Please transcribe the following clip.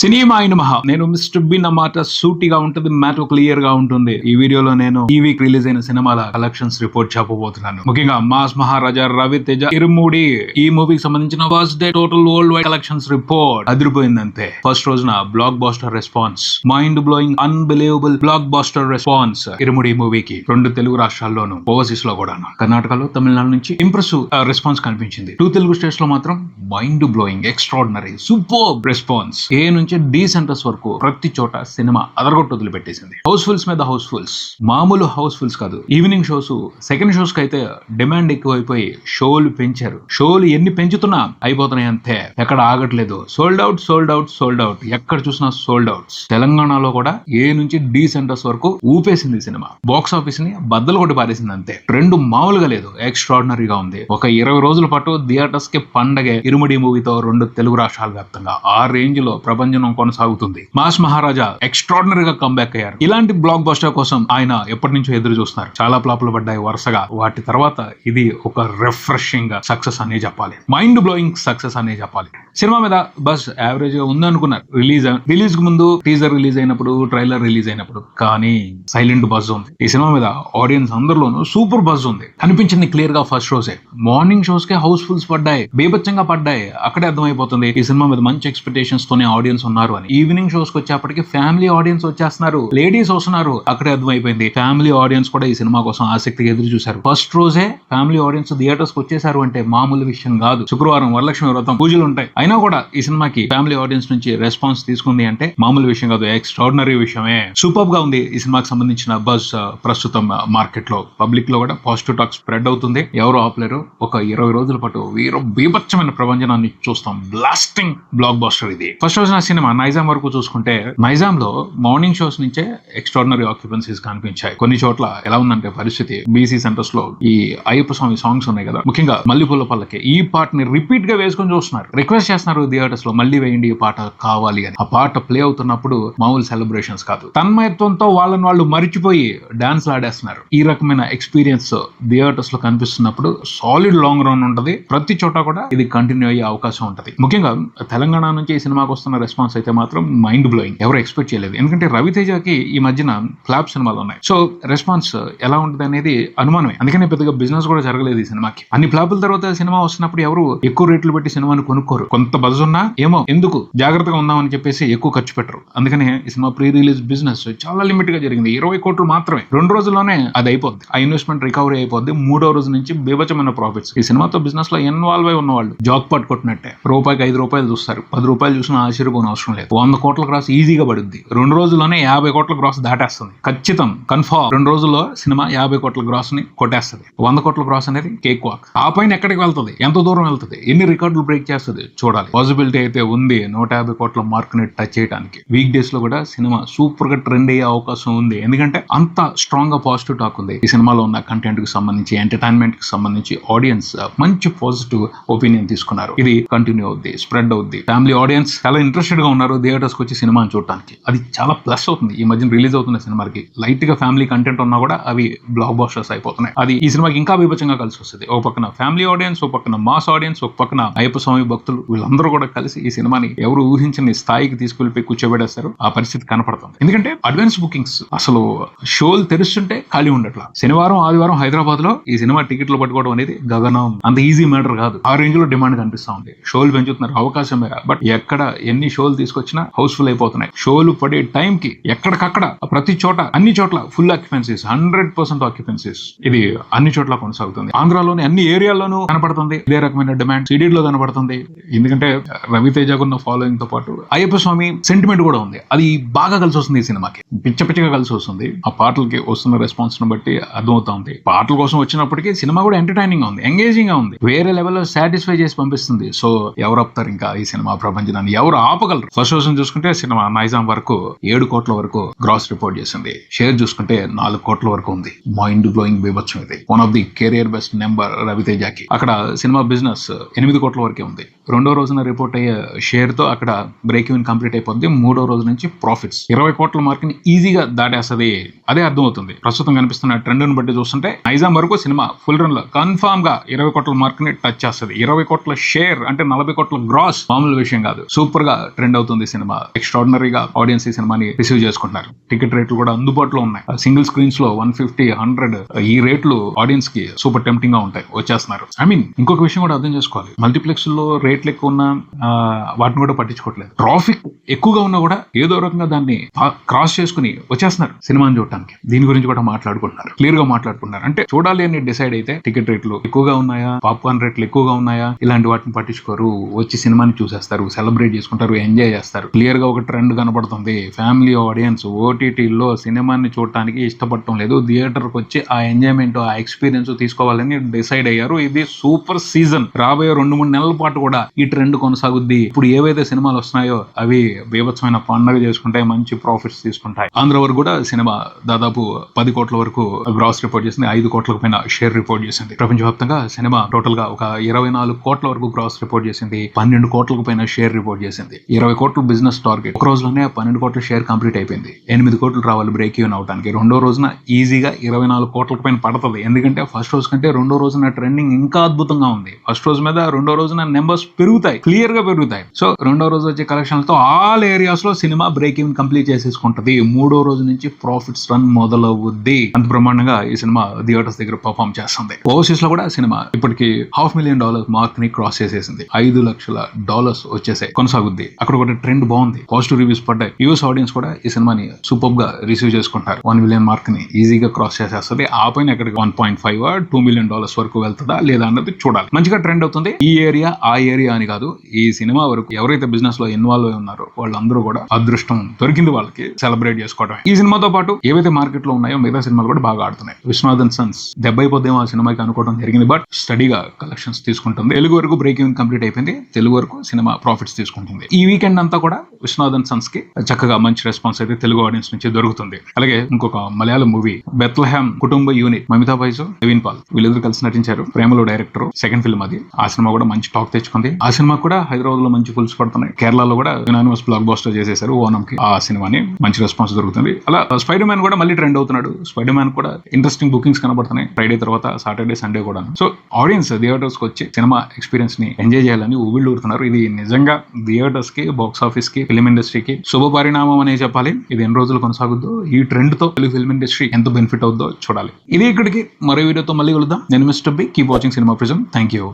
Cinema అయిన మహా నేను మిస్టర్ బిన్ అన్నమాట సూటిగా ఉంటుంది, మ్యాటర్ క్లియర్ గా ఉంటుంది. ఈ వీడియోలో నేను ఈ వీక్ రిలీజ్ అయిన సినిమాల కలెక్షన్స్ రిపోర్ట్ చెప్పబోతున్నాను. ముఖ్యంగా మాస్ మహారాజా రవితేజ ఇరుముడి ఈ మూవీకి సంబంధించిన first day total world wide collections report అదిరిపోయిందంతే. ఫస్ట్ రోజున blockbuster response, mind blowing unbelievable blockbuster response Irumudi మూవీకి రెండు తెలుగు రాష్ట్రాల్లోనూ, ఓవర్సీస్ లో కూడా, కర్ణాటకలో తమిళనాడు నుంచి ఇంప్రెసివ్ రెస్పాన్స్ కనిపించింది. 2 తెలుగు స్టేట్స్ లో మాత్రం mind blowing extraordinary super response. A నుంచి డి సెంటర్స్ వరకు ప్రతి చోట సినిమా అదరగొట్టు వదిలిపెట్టేసింది. హౌస్ఫుల్స్ మీద హౌస్ఫుల్స్, మామూలు హౌస్ఫుల్స్ కాదు. ఈవినింగ్ షోస్, సెకండ్ షోస్ కి అయితే డిమాండ్ ఎక్కువైపోయి షోలు పెంచారు. షోలు ఎన్ని పెంచుతున్నా అయిపోతున్నాయి అంతే, ఎక్కడ ఆగట్లేదు. Sold out sold out sold out, ఎక్కడ చూసినా సోల్డ్ అవుట్స్. తెలంగాణలో కూడా ఏ నుంచి డి సెంటర్స్ వరకు ఊపేసింది సినిమా. బాక్స్ ఆఫీస్ ని బద్దలు కొట్టి పారేసింది అంతే. ట్రెండ్ మామూలుగా లేదు, ఎక్స్ట్రాడినరీగా ఉంది. ఒక 20 రోజుల పాటు థియేటర్స్ కి పండగే ఇరుముడి మూవీతో 2 తెలుగు రాష్ట్రాల వ్యాప్తంగా ఆ రేంజ్ లో ప్రపంచం కొనసాగుతుంది. మాస్ మహారాజా ఎక్స్ట్రాడినరీగా కంబ్యాక్ అయ్యారు. ఇలాంటి బ్లాక్ బస్టర్ కోసం ఆయన ఎప్పటి నుంచో ఎదురు చూస్తున్నారు. చాలా ఫ్లాపులు పడ్డాయి వరుసగా. వాటి తర్వాత ఇది ఒక రిఫ్రెషింగ్ సక్సెస్ అనే చెప్పాలి, మైండ్ బ్లోయింగ్ సక్సెస్ అనే చెప్పాలి. సినిమా మీద బస్ యావరేజ్ గా ఉందనుకున్నారు రిలీజ్ కు ముందు, టీజర్ రిలీజ్ అయినప్పుడు, ట్రైలర్ రిలీజ్ అయినప్పుడు. కానీ సైలెంట్ బజ్ ఉంది ఈ సినిమా మీద. ఆడియన్స్ అందరిలోనూ సూపర్ బజ్ ఉంది, కనిపించింది క్లియర్ గా ఫస్ట్ రోజే. మార్నింగ్ షోస్ కే హౌస్ఫుల్స్ పడ్డాయి, బీభత్సంగా పడ్డాయి. అక్కడే అర్థమైపోతుంది ఈ సినిమా మీద మంచి ఎక్స్పెక్టేషన్స్ తోనే ఆడియన్స్ ఉన్నారు అని. ఈవినింగ్ షోస్ కి వచ్చేప్పటికి ఫ్యామిలీ ఆడియన్స్ వచ్చేస్తున్నారు, లేడీస్ వస్తున్నారు. అక్కడే అర్థమైపోయింది ఫ్యామిలీ ఆడియన్స్ కూడా ఈ సినిమా కోసం ఆసక్తిగా ఎదురు చూశారు. ఫస్ట్ రోజే ఫ్యామిలీ ఆడియన్స్ థియేటర్స్ కి వచ్చేసారు అంటే మామూలు విషయం కాదు. శుక్రవారం వరలక్ష్మి వ్రతం పూజలు ఉంటాయి, అయినా కూడా ఈ సినిమాకి ఫ్యామిలీ ఆడియన్స్ నుంచి రెస్పాన్స్ తీసుకుంది అంటే మామూలు విషయం కాదు, ఎక్స్ట్రాడినరీ విషయమే. సూపర్ గా ఉంది ఈ సినిమాకి సంబంధించిన బజ్. ప్రస్తుతం మార్కెట్ లో, పబ్లిక్ లో కూడా పాజిటివ్ టాక్ స్ప్రెడ్ అవుతుంది. ఎవరు ఆపలేరు. ఒక 20 రోజుల పాటు బీభత్సమైన ప్రపంచాన్ని చూస్తాం. బ్లాస్టింగ్ బ్లాక్ బాస్టర్ ఇది. ఫస్ట్ రోజున సినిమా నైజాం వరకు చూసుకుంటే, నైజాం లో మార్నింగ్ షోస్ నుంచే ఎక్స్ట్రాడినరీ ఆక్యుపెన్సీస్ కనిపించాయి. కొన్ని చోట్ల ఎలా ఉందంటే పరిస్థితి, బీసీ సెంటర్స్ లో ఈ అయ్యప్ప స్వామి సాంగ్స్ ఉన్నాయి కదా, ముఖ్యంగా మల్లిపూల పల్లకి, ఈ పాటని రిపీట్ గా వేసుకొని చూస్తున్నారు. రిక్వెస్ట్ చేస్తున్నారు థియేటర్స్ లో, మళ్ళీ వేయండి ఈ పాట కావాలి అని. ఆ పాట ప్లే అవుతున్నప్పుడు మామూలు సెలబ్రేషన్స్ కాదు, తన్మయత్వంతో వాళ్ళని వాళ్ళు మరిచిపోయి డాన్స్ ఆడేస్తున్నారు. ఈ రకమైన ఎక్స్పీరియన్స్ థియేటర్స్ లో కనిపిస్తున్నప్పుడు సాలిడ్ లాంగ్ రన్ ఉంటది. ప్రతి చోట కూడా ఇది కంటిన్యూ అయ్యే అవకాశం ఉంటది. ముఖ్యంగా తెలంగాణ నుంచి ఈ సినిమాకి వస్తున్న రెస్పాన్స్ అయితే మాత్రం మైండ్ బ్లోయింగ్. ఎవరు ఎక్స్పెక్ట్ చేయలేదు. ఎందుకంటే రవితేజకి ఈ మధ్యన ఫ్లాప్ సినిమాలు ఉన్నాయి. సో రెస్పాన్స్ ఎలా ఉంటుంది అనేది అనుమానమే. అందుకనే పెద్దగా బిజినెస్ కూడా జరగలేదు ఈ సినిమాకి. అన్ని ఫ్లాపుల తర్వాత సినిమా వస్తున్నప్పుడు ఎవరు ఎక్కువ రేట్లు పెట్టి సినిమాని కొనుక్కోరు. కొంత బజ్ ఉన్నా ఏమో ఎందుకు జాగ్రత్తగా ఉందామని చెప్పేసి ఎక్కువ ఖర్చు పెట్టరు. అందుకనే ఈ సినిమా ప్రీ రిలీజ్ బిజినెస్ చాలా లిమిట్ గా జరిగింది. 20 కోట్లు మాత్రమే. 2 రోజుల్లోనే అది అయిపోద్ది. ఆ ఇన్వెస్ట్మెంట్ రికవరీ అయిపోద్ది. 3వ రోజు నుంచి బీభత్సమైన ప్రాఫిట్స్. ఈ సినిమాతో బిజినెస్ లో ఇన్వాల్వ్ అయి ఉన్న వాళ్ళు జాక్ పాట్ కొట్టినట్టే. రూపాయికి 5 రూపాయలు చూస్తారు, 10 రూపాయలు చూసినా ఆశ్చర్యపోని అవసరం లేదు. 100 కోట్ల క్రాస్ ఈజీగా పడుద్ది. 2 రోజుల్లోనే 50 కోట్ల క్రాస్ దాటేస్తుంది. ఖచ్చితం, కన్ఫర్మ్. 2 రోజుల్లో సినిమా 50 కోట్ల క్రాస్ ని కొట్టేస్తుంది. 100 కోట్ల క్రాస్ అనేది కేక్ వాక్. ఆ పైన ఎక్కడికి వెళ్తుంది, ఎంత దూరం వెళ్తుంది, ఎన్ని రికార్డులు బ్రేక్ చేస్తుంది చూడాలి. పాసిబిలిటీ అయితే ఉంది 150 కోట్ల మార్క్ ని టచ్ చేయడానికి. వీక్ డేస్ లో కూడా సినిమా సూపర్ గా ట్రెండ్ అయ్యే అవకాశం ఉంది. ఎందుకంటే అంత స్ట్రాంగ్ గా పాజిటివ్ టాక్ ఉంది ఈ సినిమాలో ఉన్న కంటెంట్ కి సంబంధించి, ఎంటర్టైన్మెంట్ కి సంబంధించి. ఆడియన్స్ మంచి పాజిటివ్ ఒపీనియన్ తీసుకున్నారు. ఇది కంటిన్యూ అవుద్ది, స్ప్రెడ్ అవుద్ది. ఫ్యామిలీ ఆడియన్స్ చాలా ఇంట్రెస్టెడ్ గా ఉన్నారు థియేటర్స్ కి వచ్చి సినిమాని చూడడానికి. అది చాలా ప్లస్ అవుతుంది ఈ మధ్యన రిలీజ్ అవుతున్న సినిమాకి. లైట్ గా ఫ్యామిలీ కంటెంట్ ఉన్నా కూడా అవి బ్లాక్ బాస్టర్స్ అయిపోతున్నాయి. అది ఈ సినిమాకి ఇంకా బీభత్సంగా కలిసి వస్తుంది. ఒక పక్కన ఫ్యామిలీ ఆడియన్స్, ఒక పక్కన మాస్ ఆడియన్స్, ఒక పక్కన అయ్యప్ప స్వామి భక్తులు, వీళ్ళందరూ కూడా కలిసి ఈ సినిమాని ఎవరు ఊహించని స్థాయికి తీసుకెళ్లిపోయి కూర్చోబెడేస్తారు. ఆ పరిస్థితి కనపడుతుంది. ఎందుకంటే అడ్వాన్స్ బుకింగ్స్, అసలు షోలు తెరుస్తుంటే ఖాళీ ఉండట్లా. శనివారం ఆదివారం హైదరాబాద్ లో ఈ సినిమా టికెట్లు పట్టుకోవడం అనేది గగనం. అంత ఈజీ మ్యాటర్ కాదు. ఆ రేంజ్ లో డిమాండ్ కనిపిస్తా ఉంది. షోలు పెంచుతున్నారు, అవకాశమే. బట్ ఎక్కడ ఎన్ని షోలు తీసుకొచ్చినా హౌస్ఫుల్ అయిపోతున్నాయి. షోలు పడే టైం కి ఎక్కడికక్కడ ప్రతి చోట, అన్ని చోట్ల ఫుల్ ఆక్యుపెన్సీస్, 100% ఆక్యుపెన్సీస్. ఇది అన్ని చోట్ల కొనసాగుతుంది. ఆంధ్రాలోని అన్ని ఏరియాల్లోనూ కనపడుతుంది ఇదే రకమైన డిమాండ్. సిడీలో కనపడుతుంది. ఎందుకంటే రవితేజకున్న ఫాలోయింగ్ తో పాటు అయ్యప్ప స్వామి సెంటిమెంట్ కూడా ఉంది. అది బాగా కలిసి వస్తుంది ఈ సినిమాకి. పిచ్చగా కలిసి వస్తుంది. ఆ పాటలకి వస్తున్న రెస్పాన్స్ ను బట్టి అర్థమవుతా ఉంది. పాటల కోసం వచ్చినప్పటికీ సినిమా కూడా ఎంటర్టైనింగ్ గా ఉంది, ఎంగేజింగ్ గా ఉంది. వేరే లెవెల్లో సాటిస్ఫై చేసి పంపిస్తుంది. సో ఎవరు ఆపుతారు ఇంకా ఈ సినిమా ప్రపంచాన్ని? ఎవరు ఆపగలరు? ఫస్ట్ రోజు చూసుకుంటే సినిమా నైజాం వరకు 7 కోట్ల వరకు గ్రాస్ రిపోర్ట్ చేసింది. షేర్ చూసుకుంటే 4 కోట్ల వరకు ఉంది. మైండ్ బ్లోయింగ్ బీభత్సం ఇది. One of the career best number రవితేజకి. అక్కడ సినిమా బిజినెస్ 8 కోట్ల వరకే ఉంది. 2వ రోజున రిపోర్ట్ అయ్యే షేర్ తో అక్కడ బ్రేక్ ఈవెన్ కంప్లీట్ అయిపోద్ది. 3వ రోజు నుంచి ప్రాఫిట్స్ 20 కోట్ల మార్క్ ని ఈజీగా దాటేస్తుంది. అదే అర్థం అవుతుంది ప్రస్తుతం కనిపిస్తున్న ట్రెండ్ ని బట్టి చూస్తుంటే. నైజాం వరకు సినిమా ఫుల్ రన్ లో కన్ఫర్మ్ గా 20 కోట్ల మార్క్ ని టచ్ చేస్తుంది. 20 కోట్ల షేర్ అంటే 40 కోట్ల గ్రాస్ మామూలు విషయం కాదు. సూపర్ గా ట్రెండ్ ట్రెండ్ అవుతుంది సినిమా. ఎక్స్ట్రాడినరీగా ఆడియన్స్ ఈ సినిమాని రిసీవ్ చేసుకుంటున్నారు. టికెట్ రేట్లు కూడా అందుబాటులో ఉన్నాయి. సింగిల్ స్క్రీన్స్ లో 150, 100 ఈ రేట్లు ఆడియన్స్ కి సూపర్ టెంప్టింగ్ గా ఉంటాయి. వచ్చేస్తున్నారు. ఇంకొక విషయం కూడా అర్థం చేసుకోవాలి. మల్టీప్లెక్స్ లో రేట్లు ఎక్కువ ఉన్నా వాటిని కూడా పట్టించుకోవట్లేదు. ట్రాఫిక్ ఎక్కువగా ఉన్నా కూడా ఏదో రకంగా దాన్ని క్రాస్ చేసుకుని వచ్చేస్తున్నారు సినిమాని చూడటానికి. దీని గురించి కూడా మాట్లాడుకుంటున్నారు, క్లియర్ గా మాట్లాడుకుంటున్నారు. అంటే చూడాలి అని డిసైడ్ అయితే టికెట్ రేట్లు ఎక్కువగా ఉన్నాయా, పాప్కార్న్ రేట్లు ఎక్కువగా ఉన్నాయా, ఇలాంటి వాటిని పట్టించుకోరు. వచ్చి సినిమాని చూసేస్తారు, సెలబ్రేట్ చేసుకుంటారు, ఎంజాయ్ చేస్తారు. క్లియర్ గా ఒక ట్రెండ్ కనబడుతుంది. ఫ్యామిలీ ఆడియన్స్ ఓటీటీలో సినిమాని చూడటానికి ఇష్టపడటం లేదు. థియేటర్ కి వచ్చి ఆ ఎంజాయ్మెంట్, ఆ ఎక్స్పీరియన్స్ తీసుకోవాలని డిసైడ్ అయ్యారు. ఇది సూపర్ సీజన్. రాబోయే 2-3 నెలల పాటు కూడా ఈ ట్రెండ్ కొనసాగుద్ది. ఇప్పుడు ఏవైతే సినిమాలు వస్తున్నాయో అవి బీభత్సమైన పండుగ చేసుకుంటాయి, మంచి ప్రాఫిట్స్ తీసుకుంటాయి. ఆంధ్ర వరకు కూడా సినిమా దాదాపు 10 కోట్ల వరకు గ్రాస్ రిపోర్ట్ చేసింది. 5 కోట్లకు పైన షేర్ రిపోర్ట్ చేసింది. ప్రపంచవ్యాప్తంగా సినిమా టోటల్ గా ఒక 24 కోట్ల వరకు గ్రాస్ రిపోర్ట్ చేసింది. 12 కోట్లకు పైన షేర్ రిపోర్ట్ చేసింది. 20 కోట్లు బిజినెస్ టార్గెట్. ఒక రోజులోనే 12 కోట్ల షేర్ కంప్లీట్ అయిపోయింది. 8 కోట్లు రావాలి బ్రేక్ ఈవెన్ అవడానికి. రెండో రోజున ఈజీగా 24 కోట్లకు పైన పడుతుంది. ఎందుకంటే ఫస్ట్ రోజు కంటే రెండో రోజున ట్రెండింగ్ ఇంకా అద్భుతంగా ఉంది. ఫస్ట్ రోజు మీద రెండో రోజున నెంబర్స్ పెరుగుతాయి, క్లియర్ గా పెరుగుతాయి. సో రెండో రోజు వచ్చే కలెక్షన్లతో ఆల్ ఏరియాస్ లో సినిమా బ్రేక్ ఈవెన్ కంప్లీట్ చేసేసుకుంటది. మూడో రోజు నుంచి ప్రాఫిట్స్ రన్ మొదలవుద్ది. అంత బ్రహ్మాండంగా ఈ సినిమా థియేటర్స్ దగ్గర పర్ఫామ్ చేస్తుంది. ఓవర్సీస్ లో కూడా సినిమా ఇప్పటికి $500,000 మార్క్ ని క్రాస్ చేసేసింది. $5 లక్షల వచ్చేసాయి. కొనసాగుద్ది. అక్కడ కూడా ట్రెండ్ బాగుంది. పాజిటివ్ రివ్యూస్ పడ్డాయి. యూఎస్ ఆడియన్స్ కూడా ఈ సినిమాని సూపర్ గా రిసీవ్ చేసుకుంటారు. $1 మిలియన్ మార్క్ ని ఈజీగా క్రాస్ చేసేస్తుంది. ఆ పైన ఎక్కడికి $1.5-2 మిలియన్ వరకు వెళ్తుందా లేదా అన్నది చూడాలి. మంచిగా ట్రెండ్ అవుతుంది. ఈ ఏరియా ఆ ఏరియా అని కాదు, ఈ సినిమా వరకు ఎవరైతే బిజినెస్ లో ఇన్వాల్వ్ అయి ఉన్నారో వాళ్ళందరూ కూడా అదృష్టం దొరికింది వాళ్ళకి సెలబ్రేట్ చేసుకోవడం. ఈ సినిమాతో పాటు ఏవైతే మార్కెట్ లో ఉన్నాయో మిగతా సినిమాలు కూడా బాగా ఆడుతున్నాయి. విశ్వనాథన్ సన్స్ 70 అయిపోద్దేమో ఆ సినిమాకి అనుకోవడం జరిగింది. బట్ స్టడీగా కలెక్షన్స్ తీసుకుంటుంది. తెలుగు వరకు బ్రేక్ ఈవెన్ కంప్లీట్ అయిపోయింది. తెలుగు వరకు సినిమా ప్రాఫిట్స్ తీసుకుంటుంది. ఈ వీకెండ్ అంతా కూడా విశ్వనాథన్ సన్స్ కి చక్కగా మంచి రెస్పాన్స్ అయితే తెలుగు ఆడియన్స్ నుంచి దొరుకుతుంది. అలాగే ఇంకొక మలయాళం మూవీ బెత్లెహేమ్ కుటుంబ యూనిట్, మమితా బైజు, నవీన్ పాల్ వీళ్ళిద్దరు కలిసి నటించారు. ప్రేమలో డైరెక్టర్. సెకండ్ ఫిల్మ్ అది. ఆ సినిమా కూడా మంచి టాక్ తెచ్చుకుంది. ఆ సినిమా కూడా హైదరాబాద్ లో మంచి పుల్స్ పడుతున్నాయి. కేరళలో కూడా యునానిమస్ బ్లాక్ బస్టర్ చేసేసారు ఓనంకి. ఆ సినిమాని మంచి రెస్పాన్స్ దొరుకుతుంది. అలా స్పైడర్ మ్యాన్ కూడా మళ్ళీ ట్రెండ్ అవుతున్నాడు. స్పైడర్ మ్యాన్ కూడా ఇంట్రెస్టింగ్ బుకింగ్స్ కనబడుతున్నాయి. ఫ్రైడే తర్వాత సాటర్డే, సండే కూడా. సో ఆడియన్స్ థియేటర్స్ కి వచ్చి సినిమా ఎక్స్పీరియన్స్ ని ఎంజాయ్ చేయాలని ఊరుతున్నారు. ఇది నిజంగా థియేటర్స్ కి, బాక్స్ ఆఫీస్ కి, ఫిల్మ్ ఇండస్ట్రీకి శుభ పరిణామం అనే చెప్పాలి. ఇది ఎన్ని రోజులు కొనసాగుద్దో, ఈ ట్రెండ్ తో తెలుగు ఫిల్మ్ ఇండస్ట్రీ ఎంత బెనిఫిట్ అవుద్దో చూడాలి. ఇది ఇక్కడికి మరో వీడియోతో మళ్ళీ కలుద్దాం. నేను Mister B. Keep watching cinema prism. Thank you.